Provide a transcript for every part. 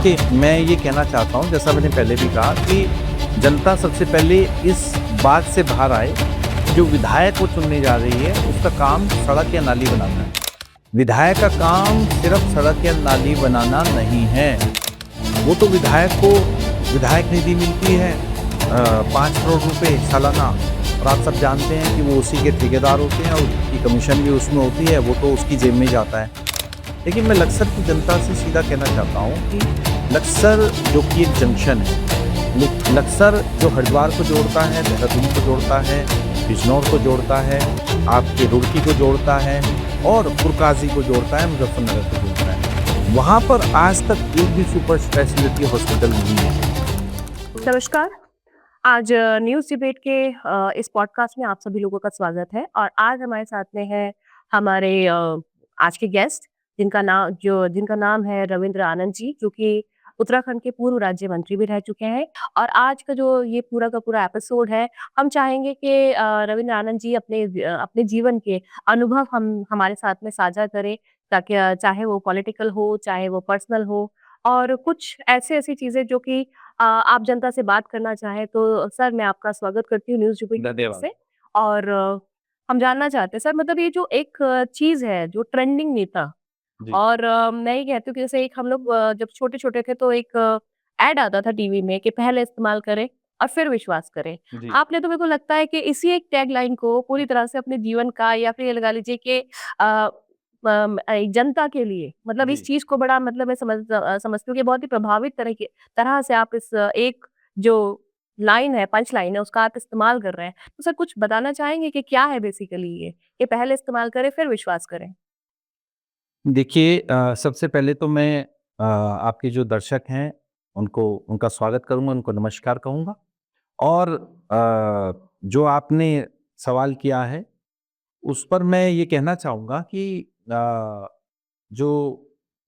देखिए, मैं ये कहना चाहता हूँ, जैसा मैंने पहले भी कहा कि जनता सबसे पहले इस बात से बाहर आए, जो विधायक को चुनने जा रही है, उसका काम सड़क या नाली बनाना है। विधायक का काम सिर्फ सड़क या नाली बनाना नहीं है। वो तो विधायक को विधायक निधि मिलती है 5 करोड़ रुपए सालाना, और आप सब जानते हैं कि वो उसी के ठेकेदार होते हैं और उसकी कमीशन भी उसमें होती है, वो तो उसकी जेब में जाता है। लेकिन मैं लक्सर की जनता से सीधा कहना चाहता हूँ कि लक्सर जो कि एक जंक्शन है, लक्सर जो हरिद्वार को जोड़ता है, देहरादून को जोड़ता है, बिजनौर को जोड़ता है, आपके रुड़की को जोड़ता है और पुरकाजी को जोड़ता है, मुजफ्फरनगर को जोड़ता है, वहाँ पर आज तक एक भी सुपर स्पेशलिटी हॉस्पिटल नहीं है। नमस्कार। आज न्यूज़ डिबेट के इस पॉडकास्ट में आप सभी लोगों का स्वागत है और आज हमारे साथ में है हमारे आज के गेस्ट जिनका नाम है रविंद्र आनंद जी, जो कि उत्तराखंड के पूर्व राज्य मंत्री भी रह चुके हैं। और आज का जो ये पूरा का पूरा एपिसोड है, हम चाहेंगे कि रविंद्र आनंद जी अपने जीवन के अनुभव हम हमारे साथ में साझा करें, ताकि चाहे वो पॉलिटिकल हो, चाहे वो पर्सनल हो, और कुछ ऐसी चीजें जो कि आप जनता से बात करना चाहें। तो सर, मैं आपका स्वागत करती हूँ न्यूज़ डिबेट धन्यवाद। से। और हम जानना चाहते हैं सर, मतलब ये जो एक चीज़ है, जो ट्रेंडिंग नेता, जी। और मैं ये कहती हूँ कि जैसे एक हम लोग जब छोटे-छोटे थे तो एक ऐड आता था टीवी में कि पहले इस्तेमाल करें और फिर विश्वास करें। जी। आपने, तो मेरे को लगता है कि इसी एक टैगलाइन को पूरी तरह से अपने जीवन का, या फिर ये लगा लीजिए कि जनता के लिए, मतलब इस जी। चीज़ को बड़ा, मतलब मैं समझती हूँ कि बहुत ही प्रभावित तरह से आप इस एक जो लाइन है, पंच लाइन है, उसका आप इस्तेमाल कर रहे हैं। तो सर, कुछ बताना चाहेंगे कि क्या है बेसिकली ये, कि पहले इस्तेमाल करें फिर विश्वास करें? देखिए, सबसे पहले तो मैं आपके जो दर्शक हैं उनका स्वागत करूँगा, उनको नमस्कार कहूँगा। और जो आपने सवाल किया है उस पर मैं ये कहना चाहूँगा कि जो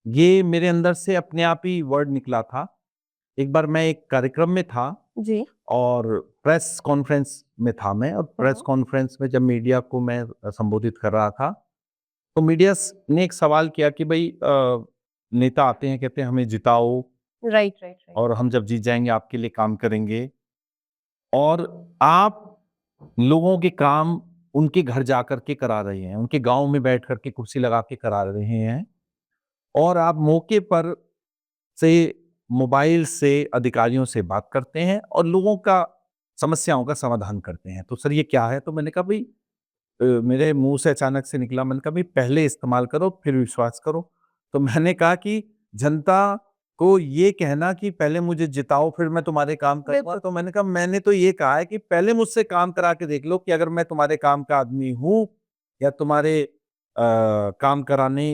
ये मेरे अंदर से अपने आप ही वर्ड निकला था। एक बार मैं एक कार्यक्रम में था जी। और प्रेस कॉन्फ्रेंस में था मैं, और हुँ, प्रेस हुँ। कॉन्फ्रेंस में जब मीडिया को मैं संबोधित कर रहा था, तो मीडिया ने एक सवाल किया कि भाई नेता आते हैं, कहते हैं हमें जिताओ राइट, राइट, राइट। और हम जब जीत जाएंगे आपके लिए काम करेंगे, और आप लोगों के काम उनके घर जाकर के करा रहे हैं, उनके गांव में बैठ करके कुर्सी लगा के करा रहे हैं, और आप मौके पर से मोबाइल से अधिकारियों से बात करते हैं और लोगों का समस्याओं का समाधान करते हैं। तो सर ये क्या है? तो मैंने कहा भाई, मेरे मुंह से अचानक से निकला, मैंने कहा भाई पहले इस्तेमाल करो फिर विश्वास करो। तो मैंने कहा कि जनता को ये कहना कि पहले मुझे जिताओ फिर मैं तुम्हारे काम करूंगा, बिल्कुल। तो मैंने कहा मैंने तो ये कहा है कि पहले मुझसे काम करा के देख लो कि अगर मैं तुम्हारे काम का आदमी हूँ या तुम्हारे काम कराने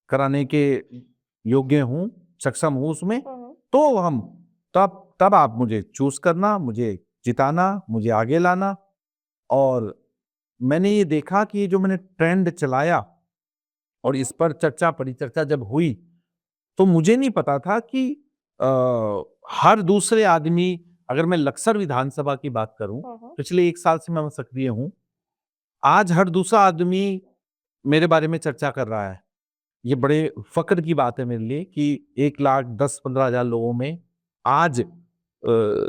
कराने के योग्य हूँ, सक्षम हूँ उसमें, हुँ, हुँ। तो हम तब तब आप मुझे चूज़ करना, मुझे जिताना, मुझे आगे लाना। और मैंने ये देखा कि ये जो मैंने ट्रेंड चलाया और इस पर चर्चा परिचर्चा जब हुई, तो मुझे नहीं पता था कि अ, हर दूसरे आदमी, अगर मैं लक्सर विधानसभा की बात करूं, हुँ, हुँ। पिछले 1 साल से मैं सक्रिय हूं, आज हर दूसरा आदमी मेरे बारे में चर्चा कर रहा है। ये बड़े फ़क्र की बात है मेरे लिए कि 1,10,15,000 लोगों में आज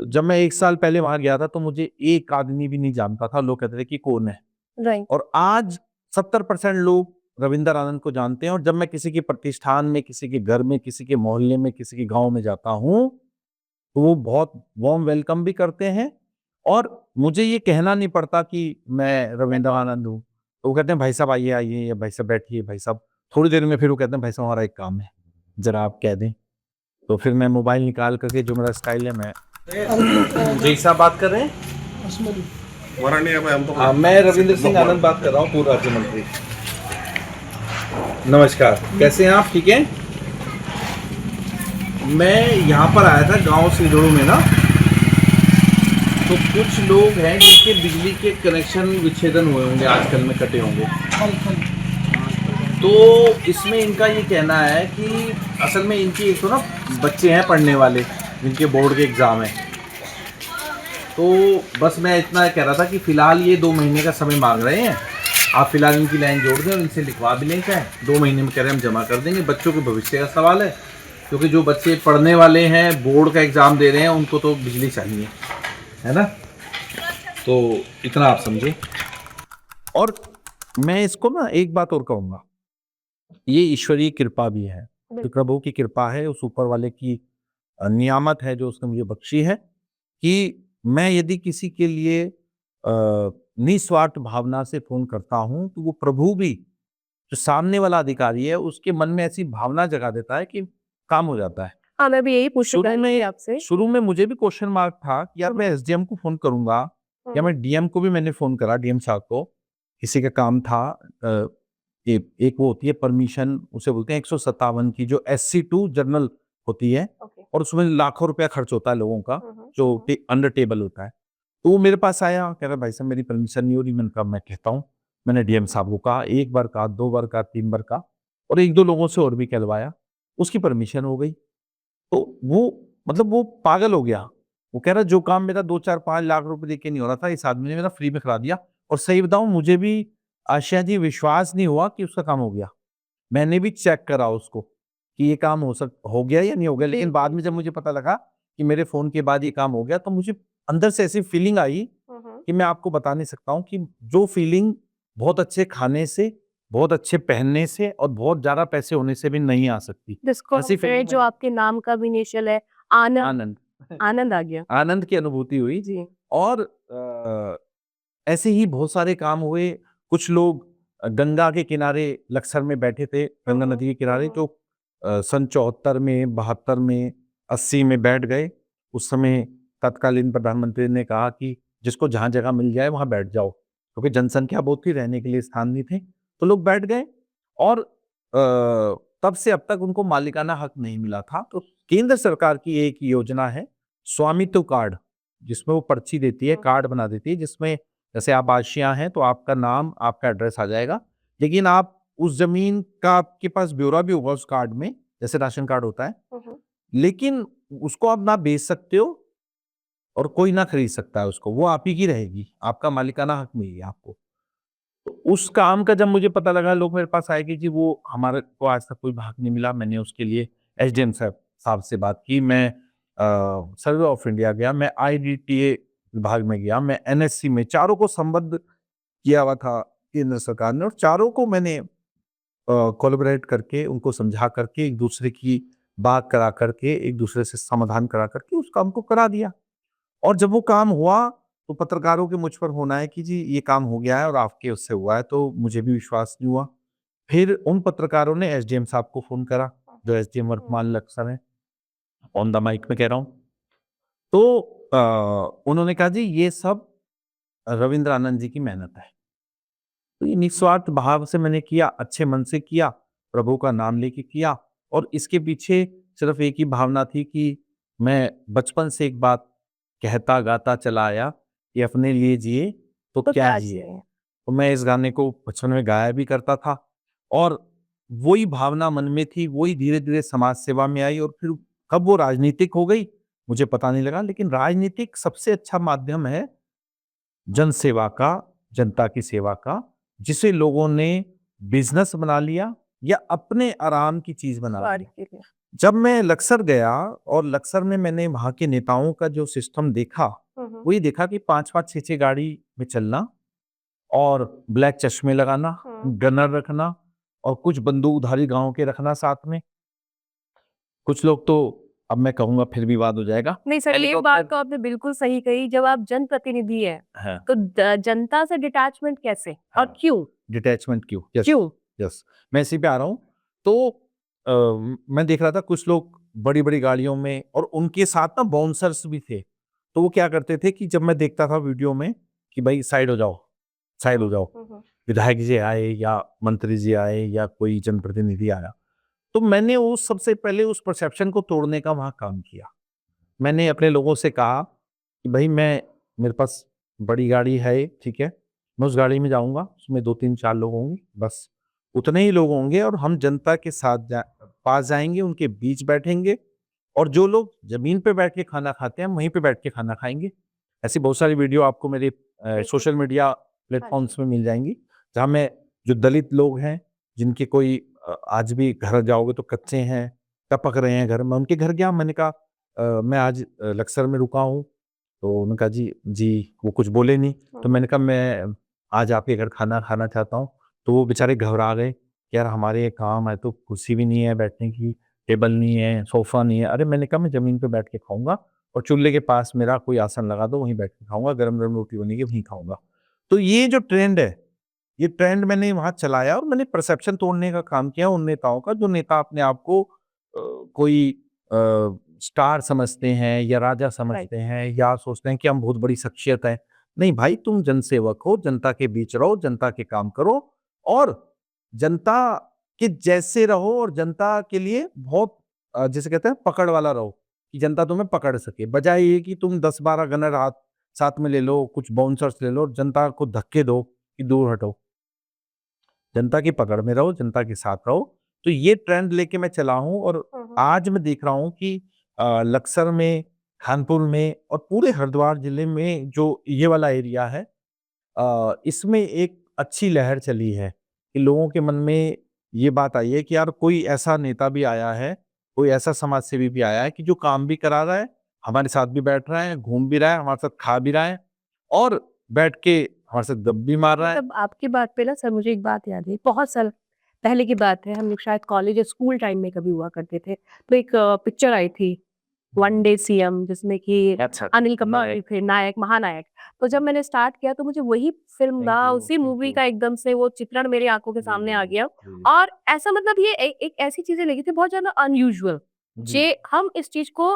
जब मैं 1 साल पहले वहाँ गया था तो मुझे एक आदमी भी नहीं जानता था, लोग कहते थे कि कौन है? राइट। और आज 70% लोग रविंदर आनंद को जानते हैं, और जब मैं किसी के प्रतिष्ठान में, किसी के घर में, किसी के मोहल्ले में, किसी के गाँव में जाता हूँ, तो वो बहुत वार्म वेलकम भी करते हैं, और मुझे ये कहना नहीं पड़ता कि मैं रविंद्र आनंद हूँ। तो वो कहते हैं भाई साहब आइए, आइए, या भाई साहब बैठिए, भाई साहब। थोड़ी देर में फिर वो कहते हैं भाई साहब हमारा एक काम है, ज़रा आप कह दें। तो फिर मैं मोबाइल निकाल करके, जो मेरा स्टाइल है, मैं जी साहब बात कर रहे हैं? हाँ, मैं रविंद्र सिंह आनंद बात कर रहा हूँ, पूर्व राज्य मंत्री। नमस्कार, कैसे हैं आप? ठीक हैं? मैं यहाँ पर आया था गांव सिंदूरू में ना, तो कुछ लोग हैं जिनके बिजली के कनेक्शन विच्छेदन हुए होंगे, आजकल में कटे होंगे। तो इसमें इनका ये कहना है कि असल में इनकी एक तो ना बच्चे हैं पढ़ने वाले, जिनके बोर्ड के एग्ज़ाम हैं। तो बस मैं इतना कह रहा था कि फ़िलहाल ये 2 महीने का समय मांग रहे हैं, आप फ़िलहाल इनकी लाइन जोड़ दें और इनसे लिखवा भी लें, चाहे 2 महीने में कह रहे हैं हम जमा कर देंगे, बच्चों के भविष्य का सवाल है। क्योंकि जो बच्चे पढ़ने वाले हैं, बोर्ड का एग्ज़ाम दे रहे हैं, उनको तो बिजली चाहिए, है ना? तो इतना आप समझे। और मैं इसको ना एक बात और कहूँगा, ये ईश्वरीय कृपा भी है। तो बिल्कुल। प्रभु की कृपा है, उस ऊपर वाले की नियामत है जो उसने मुझे बख्शी है कि मैं यदि किसी के लिए निस्वार्थ भावना से फ़ोन करता हूँ, तो वो प्रभु भी जो सामने वाला अधिकारी है, उसके मन में ऐसी भावना जगा देता है कि काम हो जाता है। हाँ, मैं भी यही पूछना शुरू चाह रही थी में आपसे। शुरू में मुझे भी क्वेश्चन मार्क था कि यार मैं एसडीएम को फ़ोन करूँगा या हुँ, मैं डीएम को भी मैंने फ़ोन करा, डीएम साहब को। किसी का काम था अ, एक वो होती है परमिशन, उसे बोलते हैं 157 की, जो SC2 जनरल होती है ओके। और उसमें लाखों रुपया खर्च होता है लोगों का, हुँ, हुँ, जो हुँ, अंडर टेबल होता है। तो वो मेरे पास आया, कह रहा भाई साहब मेरी परमिशन नहीं हो रही। मैंने कहा मैं कहता हूँ। मैंने डीएम साहब को कहा, 1 बार कहा, 2 बार कहा, 3 बार कहा और 1-2 लोगों से और भी कहलवाया। उसकी परमिशन हो गई। तो वो मतलब वो पागल हो गया। वो कह रहा जो काम मेरा 2, 4, 5 लाख रुपए देके नहीं हो रहा था, इस आदमी ने मेरा फ्री में करा दिया। और सही बताऊँ, मुझे भी शायद ये विश्वास नहीं हुआ कि उसका काम हो गया। मैंने भी चेक करा उसको कि ये काम हो गया या नहीं हो गया। जी, लेकिन बाद जी, में जब जी। मुझे पता लगा कि मेरे फ़ोन के बाद ये काम हो गया, तो मुझे अंदर से ऐसी फीलिंग आई हुँ, हुँ। कि मैं आपको बता नहीं सकता हूँ कि जो फीलिंग बहुत अच्छे खाने से, बहुत अच्छे पहनने से और बहुत ज़्यादा पैसे होने से भी नहीं आ सकती। ऐसी डिस्कॉर्पोरेट फीलिंग जो मैंने आपके नाम का भी इनिशियल है, आनंद, आनंद आनंद आ गया। आनंद की अनुभूति हुई। जी। और ऐसे ही बहुत सारे काम हुए। कुछ लोग गंगा के किनारे लक्सर में बैठे थे, हुँ, गंगा हुँ, नदी के हुँ, किनारे, हुँ। जो सन 74 में, 72 में, 80 में बैठ गए। उस समय तत्कालीन प्रधानमंत्री ने कहा कि जिसको जहाँ जगह मिल जाए वहाँ बैठ जाओ, क्योंकि जनसंख्या बहुत थी, रहने के लिए स्थान नहीं थे। तो लोग बैठ गए और तब से अब तक उनको मालिकाना हक नहीं मिला था। तो केंद्र सरकार की एक योजना है, स्वामित्व कार्ड, जिसमें वो पर्ची देती है, हुँ, कार्ड बना देती है, जिसमें जैसे आप आशिया हैं तो आपका नाम, आपका एड्रेस आ जाएगा। लेकिन आप उस ज़मीन का, आपके पास ब्यौरा भी होगा उस कार्ड में, जैसे राशन कार्ड होता है। हुँ, हुँ। लेकिन उसको आप ना बेच सकते हो और कोई ना खरीद सकता है उसको, वो आप ही की रहेगी, आपका मालिकाना हक मिल गया आपको। तो उस काम का जब मुझे पता लगा, लोग मेरे पास आए कि जी वो हमारे को आज तक कोई भाग नहीं मिला। मैंने उसके लिए एसडीएम साहब से बात की। मैं सर्वे ऑफ इंडिया गया, मैं आईडीटीए विभाग में गया, मैं एनएससी में, चारों को संबद्ध किया हुआ था केंद्र सरकार ने, और चारों को मैंने कोलैबोरेट करके, उनको समझा करके, एक दूसरे की बात करा करके, एक दूसरे से समाधान करा करके उस काम को करा दिया। और जब वो काम हुआ, तो पत्रकारों के मुझ पर होना है कि जी ये काम हो गया है और आपके उससे हुआ है, तो मुझे भी विश्वास नहीं हुआ। फिर उन पत्रकारों ने एसडीएम साहब को फ़ोन करा, हुँ, जो हुँ, एसडीएम हुँ। वर्तमान लक्सर हैं, ऑन द माइक में कह रहा हूँ। तो उन्होंने कहा जी ये सब रविंद्र आनंद जी की मेहनत है। तो ये निस्वार्थ भाव से मैंने किया, अच्छे मन से किया, प्रभु का नाम लेके किया। और इसके पीछे सिर्फ़ एक ही भावना थी कि मैं बचपन से एक बात कहता गाता चला आया कि अपने लिए जिए तो तो क्या क्या जिए। चाहिए? तो मैं इस गाने को बचपन में गाया भी करता था और वही भावना मन में थी, वही धीरे-धीरे समाज सेवा में आई और फिर कब वो राजनीतिक हो गई, मुझे पता नहीं लगा। लेकिन राजनीतिक सबसे अच्छा माध्यम है जन सेवा का, जनता की सेवा का, जिसे लोगों ने बिज़नेस बना लिया या अपने आराम की चीज़ बना सवारी लिया। के लिए। जब मैं लक्सर गया और लक्सर में मैंने वहाँ के नेताओं का जो सिस्टम देखा, हुँ, हुँ, वो ये देखा कि 5-5, 6-6 गाड़ी में चलना और ब्लैक चश्मे लगाना, हुँ। गनर रखना और कुछ बंदूकधारी गाँव के रखना साथ में। कुछ लोग तो, अब मैं कहूँगा फिर विवाद हो जाएगा, नहीं सर, ये बात हेलीकॉप्टर। तो आपने बिल्कुल सही कही। जब आप जनप्रतिनिधि हैं, हाँ, तो जनता से डिटैचमेंट कैसे और हाँ। क्यों? डिटैचमेंट क्यों? यस, क्यों? यस। मैं इसी पे आ रहा हूँ। तो मैं देख रहा था कुछ लोग बड़ी-बड़ी गाड़ियों में और उनके साथ ना बाउंसर्स भी थे। तो वो क्या करते थे कि जब मैं देखता था वीडियो में कि भाई साइड हो जाओ, साइड हो हुँ, जाओ। हुँ, हुँ। विधायक जी आए या मंत्री जी आए या कोई जनप्रतिनिधि आया, तो मैंने उस सबसे पहले उस परसेप्शन को तोड़ने का वहाँ काम किया। मैंने अपने लोगों से कहा कि भई मेरे पास बड़ी गाड़ी है, ठीक है? मैं उस गाड़ी में जाऊँगा, उसमें 2, 3, 4 लोग होंगे, बस। उतने ही लोग होंगे और हम जनता के साथ पास जाएँगे, उनके बीच बैठेंगे और जो लोग ज़मीन पे बैठ के खाना खाते हैं, हम वहीं पे बैठ के खाना खाएँगे। ऐसी बहुत सारी वीडियो आपको मेरे बिल्कुल। सोशल मीडिया हाँ जी। प्लेटफ़ॉर्म्स में मिल जाएँगी, जहाँ मैं जो दलित लोग हैं, जिनके कोई आज भी घर जाओगे तो कच्चे हैं, टपक रहे हैं घर में। उनके घर गया, मैंने कहा मैं आज लक्सर में रुका हूँ। तो उन्होंने कहा जी वो कुछ बोले नहीं। तो मैंने कहा मैं आज आपके घर खाना खाना चाहता हूँ। तो वो बेचारे घबरा गए कि यार हमारे ये काम है, तो कुर्सी भी नहीं है बैठने की, टेबल नहीं है, सोफा नहीं है। अरे मैंने कहा मैं ज़मीन पे बैठ के खाऊँगा और चूल्हे के पास मेरा कोई आसन लगा दो, वहीं बैठ के खाऊँगा, गरम-गरम रोटी बनेगी वहीं खाऊँगा। तो ये जो ट्रेंड है, ये ट्रेंड मैंने वहाँ चलाया और मैंने परसेप्शन तोड़ने का काम किया उन नेताओं का, जो नेता अपने आप को कोई स्टार समझते हैं या राजा राइट। समझते हैं या सोचते हैं कि हम बहुत बड़ी शख्सियत हैं। नहीं भाई, तुम जनसेवक हो, जनता के बीच रहो, जनता के काम करो और जनता के जैसे रहो और जनता के लिए बहुत जिसे कहते हैं पकड़ वाला रहो, कि जनता तुम्हें पकड़ सके। बजाय ये कि तुम 10-12 गनर हाथ साथ में ले लो, कुछ बाउंसर्स ले लो और जनता को धक्के दो कि दूर हटो। जनता की पकड़ में रहो, जनता के साथ रहो। तो ये ट्रेंड लेके मैं चला हूँ और आज मैं देख रहा हूँ कि लक्सर में, खानपुर में और पूरे हरिद्वार जिले में जो ये वाला एरिया है, इसमें एक अच्छी लहर चली है कि लोगों के मन में ये बात आई है कि यार कोई ऐसा नेता भी आया है, कोई ऐसा समाज सेवी भी आया है कि जो काम भी करा रहा है, हमारे साथ भी बैठ रहा है, घूम भी रहा है, हमारे साथ खा भी रहा है और बैठ के हमारे साथ गप भी मार रहा है। मतलब आपकी बात पे ना सर मुझे एक बात याद है, बहुत साल पहले की बात है, हम लोग शायद कॉलेज या स्कूल टाइम में कभी हुआ करते थे। तो एक पिक्चर आई थी वन डे सीएम, जिसमें कि अच्छा, अनिल कपूर नायक। थे नायक, महानायक। तो जब मैंने स्टार्ट किया तो मुझे वही फ़िल्म थैंक का, यू, उसी थैंक मूवी यू। का एकदम से वो चित्रण मेरी आँखों के जी, सामने जी, आ जी, गया। जी। और ऐसा मतलब ये एक ऐसी चीज़ें लगी थी बहुत ज़्यादा अनयूजुअल, जी, जे हम इस चीज़ को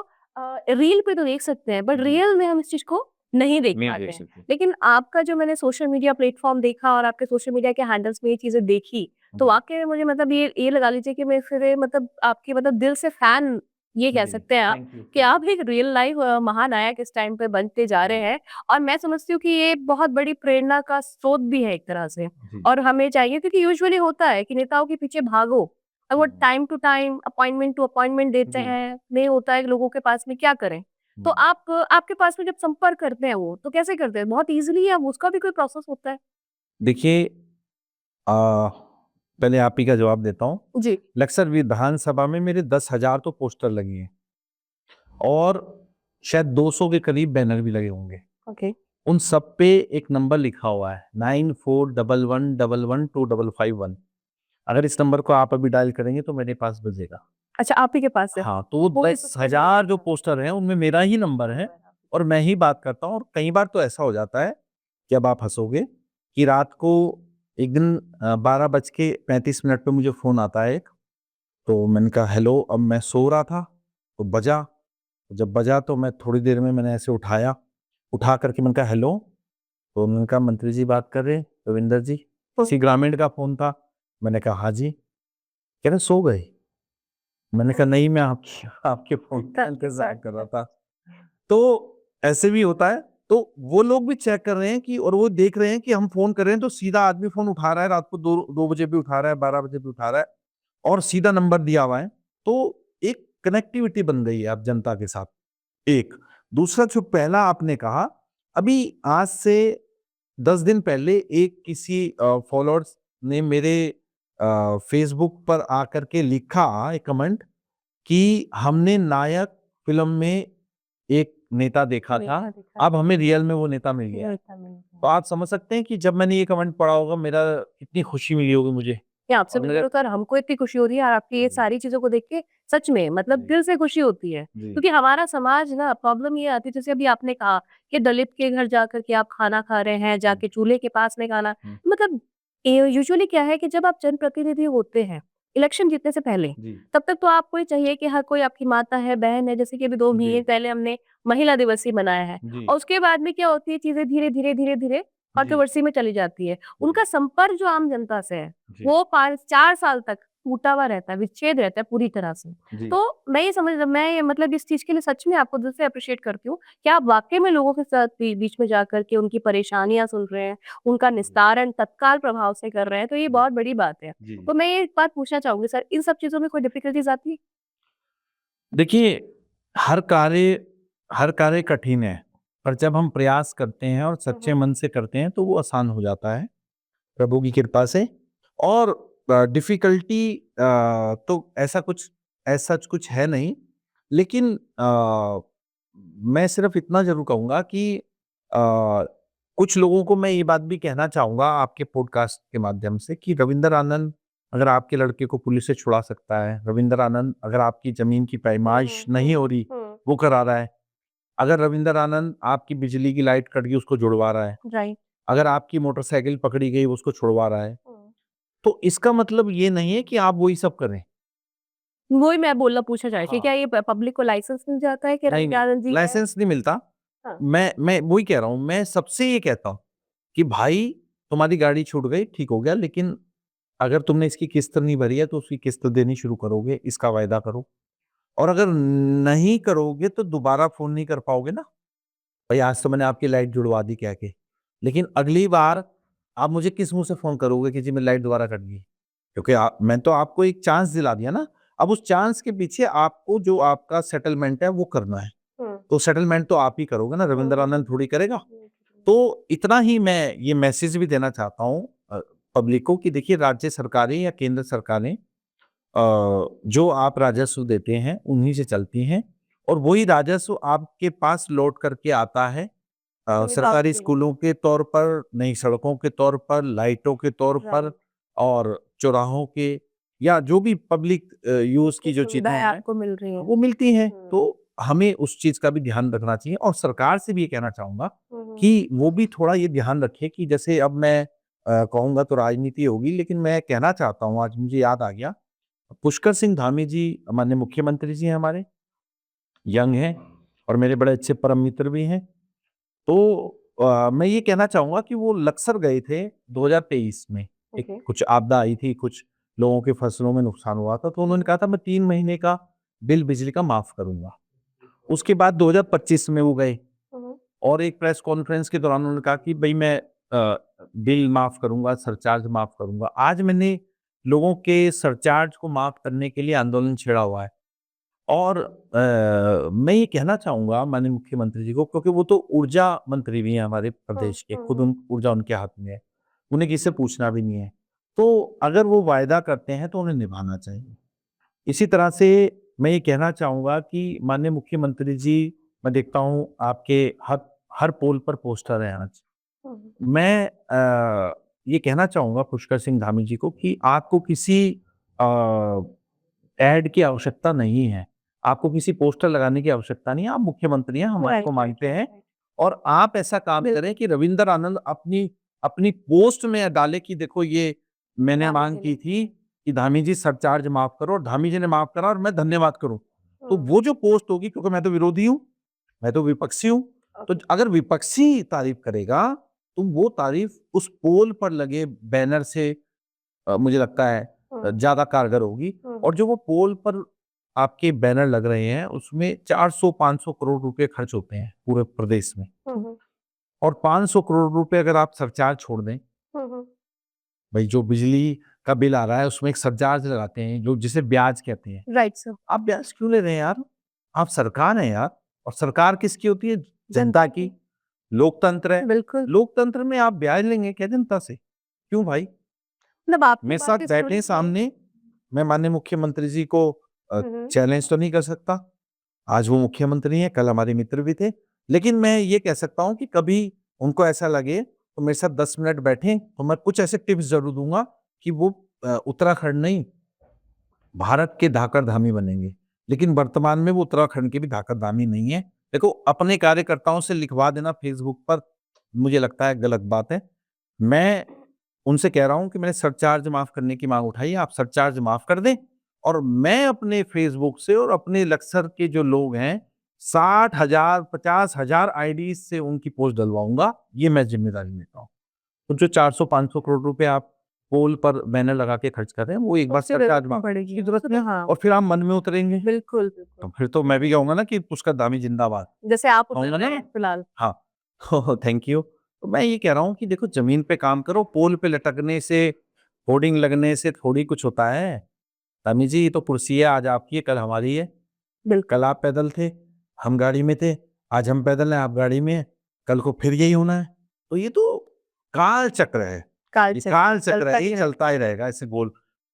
रील पे तो देख सकते हैं, बट जी। रियल में हम इस चीज़ को नहीं देख नहीं पाते देख हैं। सकते। लेकिन आपका जो मैंने सोशल मीडिया प्लेटफ़ॉर्म देखा और आपके सोशल मीडिया के हैंडल्स में ये चीज़ें देखी, तो जी, वाक़ई में मुझे मतलब ये लगा लीजिए कि मैं फिर मतलब आपकी मतलब दिल से फ़ैन ये कह जी। सकते हैं आप, थैंक यू, कि थैंक आप एक रियल लाइफ महानायक इस टाइम पे बनते जा रहे यू। हैं। और मैं समझती हूँ कि ये बहुत बड़ी प्रेरणा का स्रोत भी है एक तरह से। जी। और हमें चाहिए, क्योंकि यूजुअली होता है कि नेताओं के पीछे भागो और वो हुँ, time to time, appointment to appointment देते जी। हैं, नहीं होता है लोगों के पास में, क्या करें? तो हुँ। आप आपके पास में जब संपर्क करते हैं वो, तो कैसे करते हैं? बहुत ईज़िली या उसका भी कोई प्रोसेस होता है? देखिए अ, पहले आप ही का जवाब देता हूँ। जी। लक्सर विधानसभा में मेरे 10,000 तो पोस्टर लगे हैं और शायद 200 के करीब बैनर भी लगे होंगे। ओके। उन सब पे एक नंबर लिखा हुआ है 9411112551। अगर इस नंबर को आप अभी डायल करेंगे तो मेरे पास बजेगा। अच्छा, आप ही के पास है। हाँ, तो वो वो भी कुछ तो बोल 10,000 जो सकता है। पोस्टर हैं उनमें मेरा ही नंबर है और मैं ही बात करता हूँ और कई बार तो ऐसा हो जाता है कि अब आप हँसोगे कि रात को एक दिन 12:35 पे मुझे फ़ोन आता है एक। तो मैंने कहा हेलो, अब मैं सो रहा था, तो बजा। जब बजा तो मैं थोड़ी देर में मैंने ऐसे उठाया, उठा कर के मैंने कहा हेलो, तो उन्होंने कहा मंत्री जी बात कर रहे हैं, रविंदर जी। किसी ग्रामीण का फ़ोन था। मैंने कहा हाँ जी। कह रहे सो गए? मैंने कहा नहीं, मैं आपकी आपके फ़ोन का इंतज़ार कर रहा था। तो ऐसे भी होता है, तो वो लोग भी चेक कर रहे हैं कि और वो देख रहे हैं कि हम फ़ोन कर रहे हैं तो सीधा आदमी फ़ोन उठा रहा है, रात को 2 बजे भी उठा रहा है, 12 बजे भी उठा रहा है और सीधा नंबर दिया हुआ है। तो एक कनेक्टिविटी बन गई है अब जनता के साथ, एक। दूसरा जो पहला आपने कहा, अभी आज से 10 दिन पहले एक किसी फॉलोअर्स ने मेरे फ़ेसबुक पर आकर के लिखा एक कमेंट कि हमने नायक फ़िल्म में एक नेता देखा था, नेता दिखा अब हमें रियल में वो नेता मिल गया है। नेता मिल गया। तो आप समझ सकते हैं कि जब मैंने ये कमेंट पढ़ा होगा मेरा कितनी खुशी मिली होगी मुझे। नहीं, आपसे और मिलकर मेरा तो सर हमको इतनी खुशी हो रही है, और आपकी ये जी, सारी चीज़ों को देख के सच में मतलब जी, दिल से खुशी होती है। जी, क्योंकि हमारा समाज ना, प्रॉब्लम ये आती है, जैसे अभी आपने कहा कि दलित के घर जाकर के आप खाना खा रहे हैं, हुँ, जाके चूल्हे के पास में खाना। हुँ, मतलब यूजुअली क्या है कि जब आप जनप्रतिनिधि होते हैं, इलेक्शन जीतने से पहले, जी, तब तक तो आपको ये चाहिए कि हर कोई आपकी माता है, बहन है, जैसे कि अभी 2 जी, महीने पहले हमने महिला दिवस ही मनाया है। जी, और उसके बाद में क्या होती है, चीज़ें धीरे-धीरे, धीरे-धीरे जी, कंट्रोवर्सी में चली जाती है। जी, उनका संपर्क जो आम जनता से है, जी, वो 5-4 साल तक टूटा हुआ रहता है, विच्छेद रहता है पूरी तरह से। जी। तो मैं ये मतलब इस चीज़ के लिए सच में आपको दिल से एप्रिशिएट करती हूँ कि आप वाक़ई में लोगों के साथ बीच में जाकर के उनकी परेशानियाँ सुन रहे हैं, उनका जी, निस्तारण तत्काल प्रभाव से कर रहे हैं, तो ये जी, बहुत बड़ी बात है। जी। तो मैं ये एक बात पूछना चाहूँगी सर, इन सब चीज़ों में कोई डिफ़िकल्टीज़ आती है? देखिए, हर कार्य हर कार्य कठिन है, पर जब हम प्रयास करते हैं और हुँ, सच्चे हुँ। मन से करते हैं तो वो आसान हो जाता है, प्रभु की कृपा से। और डिफ़िकल्टी तो ऐसा कुछ है नहीं, लेकिन मैं सिर्फ इतना ज़रूर कहूँगा कि कुछ लोगों को मैं ये बात भी कहना चाहूँगा आपके पॉडकास्ट के माध्यम से कि रविंद्र आनंद अगर आपके लड़के को पुलिस से छुड़ा सकता है, रविंद्र आनंद अगर आपकी ज़मीन की पैमाइश नहीं हो रही, वो करा रहा है, अगर रविंद्र आनंद आपकी बिजली की लाइट कट गई उसको जुड़वा रहा है, राइट। अगर आपकी मोटरसाइकिल पकड़ी गई उसको छुड़वा रहा है, तो इसका मतलब ये नहीं है कि आप वही सब करें। वही मैं बोलना पूछा जा रही थी, हाँ। क्या ये पब्लिक को लाइसेंस मिल जाता है कि नहीं, रविंद्र आनंद जी है? लाइसेंस नहीं मिलता। हाँ। मैं वही कह रहा हूँ, मैं सबसे ये कहता हूँ कि भाई तुम्हारी गाड़ी छूट गई, ठीक हो गया, लेकिन अगर तुमने इसकी किस्त नहीं भरी है तो उसकी किस्त देनी शुरू करोगे, इसका वायदा करो। और अगर नहीं करोगे तो दोबारा फ़ोन नहीं कर पाओगे ना। भाई आज तो मैंने आपकी लाइट जुड़वा दी कह के, लेकिन अगली बार आप मुझे किस मुँह से फ़ोन करोगे कि जी मेरी लाइट दोबारा कट गई? क्योंकि मैं तो आपको एक चांस दिला दिया ना, अब उस चांस के पीछे आपको जो आपका सेटलमेंट है वो करना है। तो सेटलमेंट तो आप ही करोगे ना, रविंद्र आनंद थोड़ी करेगा। तो इतना ही मैं ये मैसेज भी देना चाहता हूँ पब्लिक को कि देखिए राज्य सरकारें या केंद्र सरकारें जो आप राजस्व देते हैं उन्हीं से चलती हैं और वही राजस्व आपके पास लौट करके आता है सरकारी स्कूलों के तौर पर, नई सड़कों के तौर पर, लाइटों के तौर पर और चौराहों के या जो भी पब्लिक यूज़ की जो चीज़ें हैं आपको मिल रही है। वो मिलती हैं। तो हमें उस चीज़ का भी ध्यान रखना चाहिए और सरकार से भी ये कहना चाहूँगा कि वो भी थोड़ा ये ध्यान रखे कि जैसे अब मैं कहूँगा तो राजनीति होगी, लेकिन मैं कहना चाहता हूँ, आज मुझे याद आ गया, पुष्कर सिंह धामी जी माननीय मुख्यमंत्री जी हैं हमारे, यंग हैं और मेरे बड़े अच्छे परम मित्र भी हैं। तो मैं ये कहना चाहूँगा कि वो लक्सर गए थे 2023 में, एक कुछ आपदा आई थी, कुछ लोगों के फसलों में नुकसान हुआ था, तो उन्होंने कहा था मैं 3 महीने का बिल बिजली का माफ़ करूँगा। उसके बाद 2025 में वो गए और एक प्रेस कॉन्फ्रेंस के दौरान उन्होंने कहा कि भई मैं बिल माफ़ करूँगा, सरचार्ज माफ़ करूँगा। आज मैंने लोगों के सरचार्ज को माफ़ करने के लिए आंदोलन छेड़ा हुआ है और मैं ये कहना चाहूँगा माननीय मुख्यमंत्री जी को, क्योंकि वो तो ऊर्जा मंत्री भी हैं हमारे प्रदेश के, खुद ऊर्जा उनके हाथ में है, उन्हें किसी से पूछना भी नहीं है। तो अगर वो वायदा करते हैं तो उन्हें निभाना चाहिए। इसी तरह से मैं ये कहना चाहूँगा कि माननीय मुख्यमंत्री जी, मैं देखता हूँ आपके हर हर पोल पर पोस्टर हैं आज। मैं ये कहना चाहूँगा पुष्कर सिंह धामी जी को कि आपको किसी अ, ऐड की आवश्यकता नहीं है। आपको किसी पोस्टर लगाने की आवश्यकता नहीं है, आप मुख्यमंत्री हैं, हम आपको मानते हैं और आप ऐसा काम करें कि रविंद्र आनंद अपनी अपनी पोस्ट में डाले कि देखो ये मैंने माँग की थी कि धामी जी सरचार्ज माफ़ करो और धामी जी ने माफ़ करा और मैं धन्यवाद करूँ। तो वो जो पोस्ट होगी, क्योंकि मैं तो विरोधी हूँ, मैं तो विपक्षी हूँ, तो अगर विपक्षी तारीफ़ करेगा, तो वो तारीफ़ उस पोल पर लगे बैनर से मुझे लगता है ज़्यादा कारगर होगी और जो वो पोल पर आपके बैनर लग रहे हैं, उसमें 400-500 करोड़ रुपए खर्च होते हैं पूरे प्रदेश में और 500 करोड़ रुपए अगर आप सरचार्ज छोड़ दें, भाई जो बिजली का बिल आ रहा है उसमें एक सरचार्ज लगाते हैं जो जिसे ब्याज कहते हैं। Right sir. आप ब्याज क्यों ले रहे हैं यार? आप सरकार हैं यार और सरकार किसकी होती है? जनता की। लोकतंत्र है। बिल्कुल। लोकतंत्र में आप ब्याज लेंगे क्या जनता से? क्यों भाई? मतलब आपकी मेरे साथ बातें सुन बैठे के सामने, मैं माननीय मुख्यमंत्री जी को चैलेंज तो नहीं कर सकता। आज वो मुख्यमंत्री हैं, कल हमारे मित्र भी थे। लेकिन मैं ये कह सकता हूँ कि कभी उनको ऐसा लगे तो मेरे साथ 10 मिनट बैठें, तो मैं कुछ ऐसे टिप्स ज़रूर दूँगा कि वो उत्तराखंड नहीं, भारत के धाकड़-धामी बनेंगे। लेकिन वर्तमान में वो उत्तराखंड के भी धाकड़-धामी नहीं है। देखो, अपने कार्यकर्ताओं से लिखवा देना फेसबुक पर, मुझे लगता है गलत बात है। मैं उनसे कह रहा हूँ कि मैंने सरचार्ज माफ़ करने की माँग उठाई है, आप सरचार्ज माफ़ कर दें और मैं अपने फेसबुक से और अपने लक्सर के जो लोग हैं, 60,000 50,000 आईडीज़ से उनकी पोस्ट डलवाऊँगा, ये मैं ज़िम्मेदारी लेता हूँ। तो जो 400-500 करोड़ रुपए आप पोल पर बैनर लगा के खर्च कर रहे हैं, वो एक बार उससे सरचार्ज ज़रूरत माफ़ पड़ेगी। की ज़रूरत नहीं है हाँ। और फिर आप मन में उतरेंगे। बिल्कुल, तो बिल्कुल। फिर तो मैं भी कहूँगा ना कि पुष्कर धामी ज़िंदाबाद। जैसे आप उतर कहूँगा रहे ना? हैं फिलहाल। हाँ। Thank you. तो मैं ये कह रहा हूँ कि देखो ज़मीन पे काम करो, पोल पे लटकने से, होर्डिंग लगने से थोड़ी कुछ होता है। धामी जी, ये तो कुर्सी है, आज आपकी है, कल हमारी है। बिल्कुल। कल आप पैदल थे, हम गाड़ी में थे, आज हम पैदल हैं, आप गाड़ी में हैं, कल को फिर यही होना है। तो ये तो काल चक्र है। ये काल चक्र है, ये चलता ही रहेगा ऐसे गोल।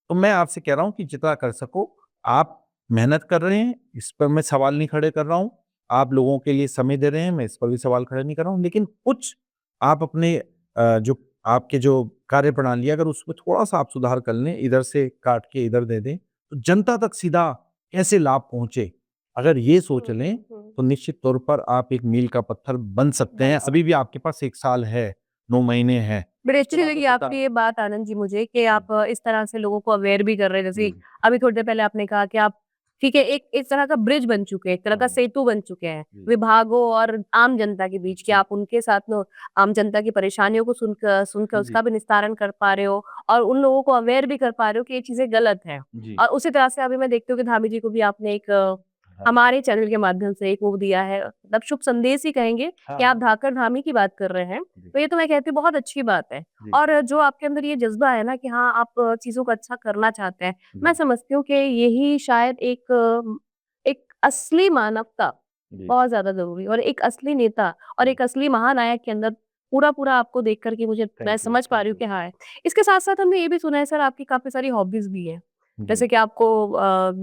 तो मैं आपसे कह रहा हूँ कि जितना कर सको आप मेहनत कर रहे हैं, इस पर मैं सवाल नहीं खड़े कर रहा हूँ। आप लोगों के लिए समय दे रहे हैं, मैं इस पर भी सवाल खड़े नहीं कर रहा हूँ। लेकिन कुछ आप अपने जो आपके जो कार्यप्रणाली है, अगर उसमें थोड़ा-सा आप सुधार कर लें, इधर से काट के इधर दे दें, तो जनता तक सीधा कैसे लाभ पहुँचे, अगर ये सोच लें, तो निश्चित तौर पर आप एक मील का पत्थर बन सकते हैं। अभी भी आपके पास 1 साल है, 9 महीने हैं। बड़ी उसके अच्छी बाद लगी तो पता आपकी ये बात आनंद जी मुझे कि आप इस तरह से लोगों को अवेयर भी कर रहे हैं। जैसे जी, अभी थोड़ी देर पहले आपने कहा कि आप ठीक है, एक तरह का ब्रिज बन चुके हैं, एक तरह का हाँ, सेतु बन चुके हैं, जी, विभागों और आम जनता के बीच कि जी, आप उनके साथ में आम जनता की परेशानियों को सुनकर जी, उसका भी निस्तारण कर पा रहे हो और उन लोगों को अवेयर भी कर पा रहे हो कि ये चीज़ें गलत हैं। जी, और उसी तरह से अभी मैं देखती हूँ कि धामी जी को भी आपने एक हाँ, हमारे चैनल के माध्यम से एक वो दिया है, मतलब शुभ संदेश ही कहेंगे हाँ, कि आप हाँ, धाकड़ धामी की बात कर रहे हैं। जी, तो ये तो मैं कहती हूँ बहुत अच्छी बात है। जी, और जो आपके अंदर ये जज़्बा है ना कि हाँ, आप चीज़ों को अच्छा करना चाहते हैं, मैं जी, समझती हूँ कि यही शायद एक असली मानवता जी, बहुत ज़्यादा ज़रूरी है और एक असली नेता और जी। एक असली महानायक के अंदर पूरा-पूरा आपको देख कर के मुझे मैं थैंक यू, समझ पा रही थैंक हूँ यू। कि हाँ है। इसके साथ-साथ हमने ये भी सुना है सर आपकी काफ़ी सारी हॉबीज़ भी हैं। जी, जैसे कि आपको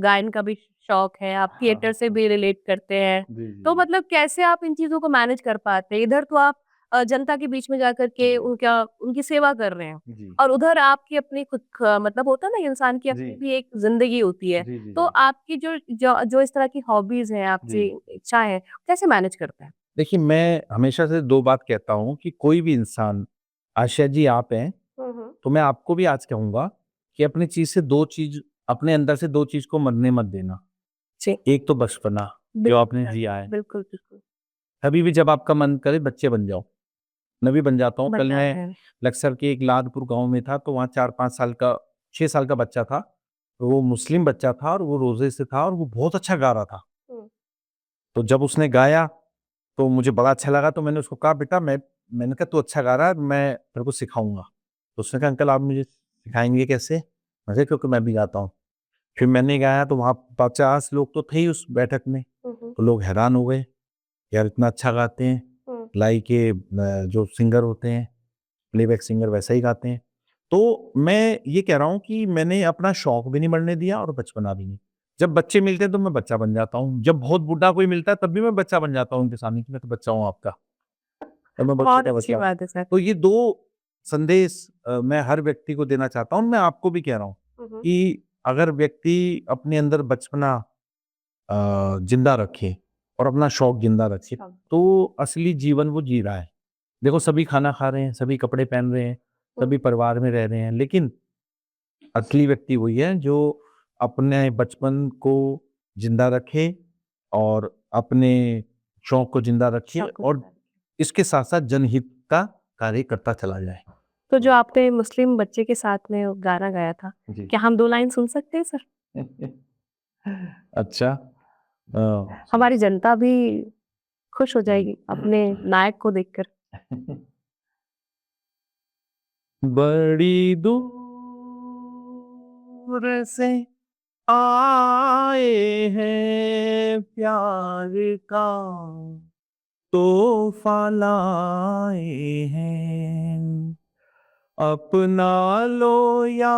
गायन का भी शौक है, आप हाँ, थिएटर से हाँ। भी रिलेट करते हैं। जी, जी, तो जी। मतलब कैसे आप इन चीज़ों को मैनेज कर पाते हैं? इधर तो आप जनता के बीच में जाकर के जी, उनकी सेवा कर रहे हैं जी, और उधर आपकी अपनी खुद क मतलब होता है ना इंसान की अपनी जी, भी एक ज़िंदगी होती है। जी, जी, तो जी, आपकी जो इस तरह की हॉबीज़ हैं, जी। आपकी इच्छाएँ हैं, कैसे मैनेज करते हैं? देखिए, मैं हमेशा से 2 बात कहता हूँ कि कोई भी इंसान आशिया जी आप हैं, हुँ, हुँ। तो मैं आपको भी आज कहूँगा कि अपनी चीज़ से 2 चीज़ अपने अंदर से 2 चीज़ को मरने मत देना। जी। एक तो बचपना, जो बिल्कुल आपने सर। जिया है। बिल्कुल, बिल्कुल। कभी भी जब आपका मन करे बच्चे बन जाओ। मैं भी बन जाता हूँ। बन कल जाते मैं हैं। लक्सर के एक लादपुर गाँव में था, तो वहाँ 4-5 साल का 6 साल का बच्चा था। तो वो मुस्लिम बच्चा था और वो रोज़े से था और वो बहुत अच्छा गा रहा था। हुँ। तो जब उसने गाया, तो मुझे बड़ा अच्छा लगा, तो मैंने उसको कहा, "बेटा मैंने कहा, "तू अच्छा गा रहा है, मैं तेरे को सिखाऊँगा।" तो उसने कहा, "अंकल आप मुझे सिखाएँगे कैसे?" मैंने कहा, "क्योंकि मैं भी गाता हूँ।" फिर मैंने गाया तो वहाँ 50 लोग तो थे ही उस बैठक में, हुँ, हुँ। तो लोग हैरान हो गए, यार इतना अच्छा गाते हैं, हुँ। लाइक ये जो सिंगर होते हैं, प्लेबैक सिंगर वैसा ही गाते हैं। तो मैं ये कह रहा हूँ कि मैंने अपना शौक भी नहीं मरने दिया और बचपना भी नहीं। जब बच्चे मिलते हैं तो मैं बच्चा बन जाता हूँ। जब बहुत बूढ़ा कोई मिलता है तब भी मैं बच्चा बन जाता हूँ उनके सामने कि मैं तो बच्चा हूँ आपका। तब मैं बहुत बहुत छोटा अच्छी बच्चा हूँ। बात है सर। तो ये 2 संदेश मैं हर व्यक्ति को देना चाहता हूँ। मैं आपको भी कह रहा हूँ हुँ, हुँ। कि अगर व्यक्ति अपने अंदर बचपना ज़िंदा रखे और अपना शौक ज़िंदा रखे, हाँ। तो असली जीवन वो जी रहा है। देखो सभी खाना खा रहे हैं, सभी कपड़े पहन रहे हैं, हुँ, सभी परिवार में रह रहे हैं, लेकिन असली व्यक्ति वही है जो अपने बचपन को ज़िंदा रखे और अपने शौक को ज़िंदा रखे शौक को और जिंदा रखें। इसके साथ-साथ जनहित का कार्य करता चला जाए। तो जो आपने मुस्लिम बच्चे के साथ में वो गाना गाया था, जी। क्या हम 2 लाइन सुन सकते हैं सर? अच्छा हमारी जनता भी खुश हो जी। जाएगी अपने नायक को देखकर। बड़ी दूर से आए हैं प्यार का तोहफा लाए हैं अपना लो या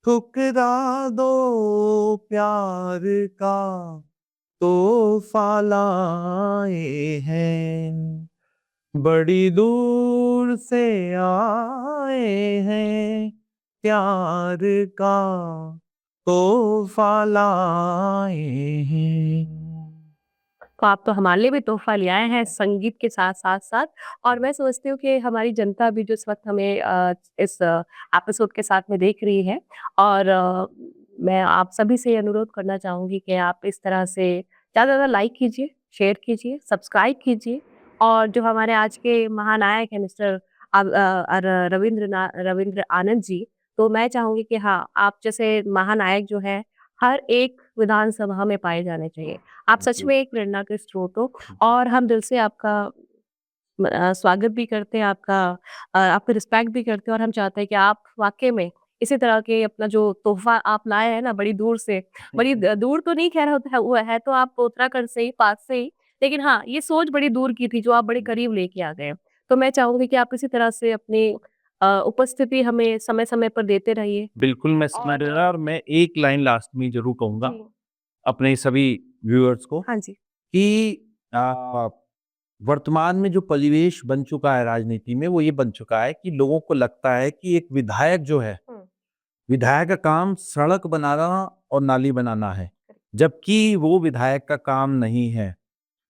ठुकरा दो प्यार का तोहफा लाए हैं बड़ी दूर से आए हैं प्यार का तोहफा लाए हैं। तो आप तो हमारे लिए भी तोहफ़ा ले आए हैं संगीत के साथ-साथ और मैं सोचती हूँ कि हमारी जनता भी जो इस वक़्त हमें इस एपिसोड के साथ में देख रही है और मैं आप सभी से ये अनुरोध करना चाहूँगी कि आप इस तरह से ज़्यादा से ज़्यादा लाइक कीजिए, शेयर कीजिए, सब्सक्राइब कीजिए और जो हमारे आज के महानायक हैं मिस्टर रविंद्र आनंद जी, तो मैं चाहूँगी कि हाँ, आप जैसे महानायक जो हैं, हर एक विधानसभा में पाए जाने चाहिए। आप थैंक सच यू, में एक प्रेरणा के स्रोत हो थैंक यू। और हम दिल से आपका स्वागत भी करते हैं, आपका रिस्पेक्ट भी करते हैं और हम चाहते हैं कि आप वाक़ई में इसी तरह के अपना जो तोहफ़ा आप लाए हैं ना बड़ी दूर से, बड़ी दूर तो नहीं ख़ैर होता है हुआ है तो आप उत्तराखंड से ही, पास से ही, लेकिन हाँ, ये सोच बड़ी दूर की थी जो आप बड़े करीब लेके आ गए हैं। तो मैं चाहूँगी कि आप इसी तरह से अपनी उपस्थिति हमें समय-समय पर देते रहिए बिल्कुल मैं समझ और रहा और मैं एक लाइन लास्ट में ज़रूर कहूँगा। जी। अपने सभी व्यूअर्स को हाँ जी। कि वर्तमान में जो परिवेश बन चुका है राजनीति में, वो ये बन चुका है कि लोगों को लगता है कि एक विधायक जो है, विधायक का काम सड़क बनाना और नाली बनाना है, जबकि वो विधायक का काम नहीं है।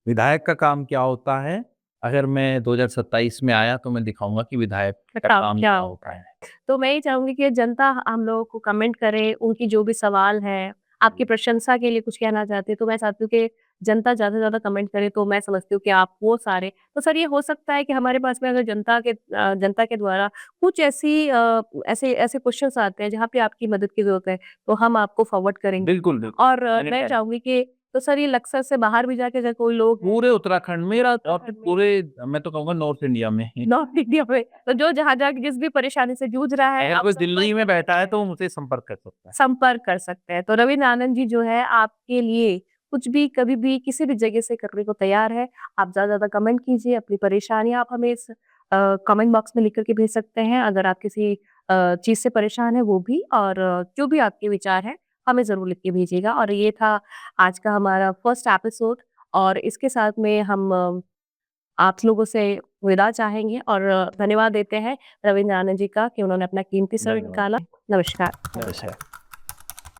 विधायक का काम क्या होता है? अगर मैं 2027 में आया तो मैं दिखाऊँगा कि विधायक का काम क्या होता है। तो मैं ये चाहूँगी कि जनता हम लोगों को कमेंट करे, उनकी जो भी सवाल है, आपकी प्रशंसा के लिए कुछ कहना चाहते हैं, तो मैं चाहती हूँ कि जनता ज़्यादा से ज़्यादा कमेंट करे, तो मैं समझती हूँ कि आप वो सारे तो सर ये हो सकता है कि हमारे पास में अगर जनता के द्वारा कुछ ऐसे ऐसे क्वेश्चन्स आते हैं, जहाँ पे आपकी मदद की ज़रूरत है, तो हम आपको फॉरवर्ड करेंगे। बिल्कुल, बिल्कुल। और मैंने मैं कहा चाहूँगी कि तो सर ये लक्सर से बाहर भी जाके अगर कोई लोग हैं पूरे उत्तराखंड में और उत्तराखंड में पूरे मैं तो कहूँगा नॉर्थ इंडिया में। नॉर्थ इंडिया में, तो जो जहाँ जाके जिस भी परेशानी से जूझ रहा है, अगर आप कोई संपर्क दिल्ली में बैठा है तो वो मुझसे संपर्क कर सकता है। संपर्क कर सकते हैं। तो रवींद्र आनंद जी जो है आपके लिए कुछ भी, कभी भी, किसी भी जगह से करने को तैयार है। आप ज़्यादा से ज़्यादा कमेंट कीजिए, अपनी परेशानियाँ आप हमें इस कमेंट बॉक्स में लिख कर के भेज सकते हैं। अगर आप किसी चीज़ से परेशान हैं वो भी, और जो भी आपके विचार हैं, हमें ज़रूर लिख के भेजिएगा। और ये था आज का हमारा फर्स्ट एपिसोड, और इसके साथ में हम आप लोगों से विदा चाहेंगे और धन्यवाद देते हैं रवींद्र आनंद जी का कि उन्होंने अपना कीमती समय धन्यवाद। निकाला। नमस्कार। नमस्कार।